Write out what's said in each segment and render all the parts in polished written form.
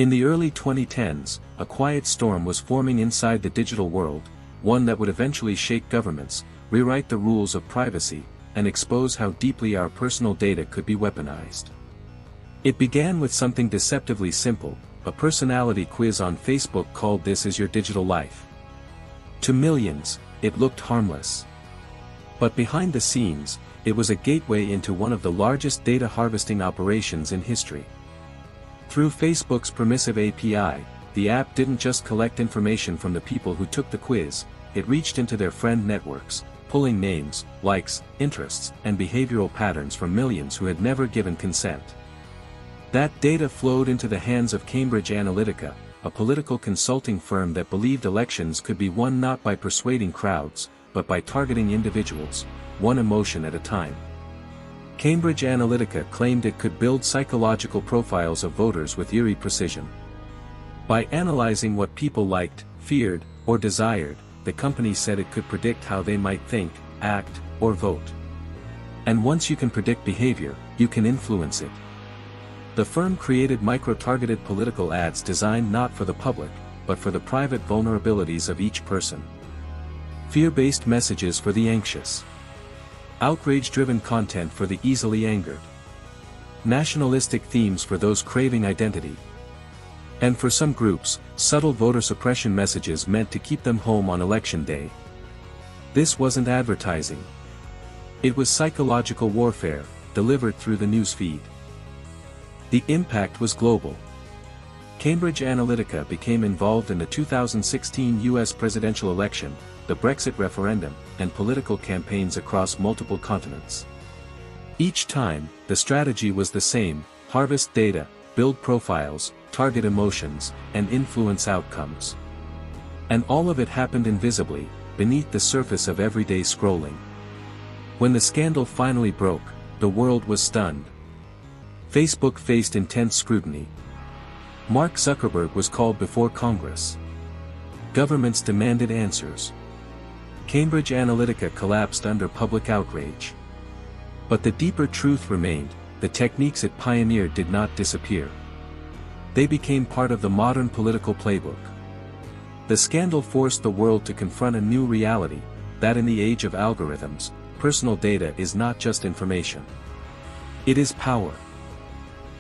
In the early 2010s, a quiet storm was forming inside the digital world, one that would eventually shake governments, rewrite the rules of privacy, and expose how deeply our personal data could be weaponized. It began with something deceptively simple, a personality quiz on Facebook called "This Is Your Digital Life." To millions, it looked harmless. But behind the scenes, it was a gateway into one of the largest data harvesting operations in history. Through Facebook's permissive API, the app didn't just collect information from the people who took the quiz, it reached into their friend networks, pulling names, likes, interests, and behavioral patterns from millions who had never given consent. That data flowed into the hands of Cambridge Analytica, a political consulting firm that believed elections could be won not by persuading crowds, but by targeting individuals, one emotion at a time. Cambridge Analytica claimed it could build psychological profiles of voters with eerie precision. By analyzing what people liked, feared, or desired, the company said it could predict how they might think, act, or vote. And once you can predict behavior, you can influence it. The firm created micro-targeted political ads designed not for the public, but for the private vulnerabilities of each person. Fear-based messages for the anxious. Outrage-driven content for the easily angered. Nationalistic themes for those craving identity. And for some groups, subtle voter suppression messages meant to keep them home on election day. This wasn't advertising. It was psychological warfare, delivered through the news feed. The impact was global. Cambridge Analytica became involved in the 2016 US presidential election, the Brexit referendum, and political campaigns across multiple continents. Each time, the strategy was the same: harvest data, build profiles, target emotions, and influence outcomes. And all of it happened invisibly, beneath the surface of everyday scrolling. When the scandal finally broke, the world was stunned. Facebook faced intense scrutiny. Mark Zuckerberg was called before Congress. Governments demanded answers. Cambridge Analytica collapsed under public outrage. But the deeper truth remained: the techniques it pioneered did not disappear. They became part of the modern political playbook. The scandal forced the world to confront a new reality, that in the age of algorithms, personal data is not just information. It is power.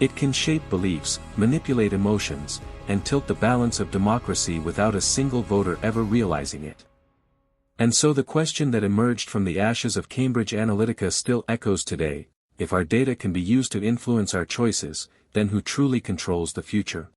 It can shape beliefs, manipulate emotions, and tilt the balance of democracy without a single voter ever realizing it. And so the question that emerged from the ashes of Cambridge Analytica still echoes today: if our data can be used to influence our choices, then who truly controls the future?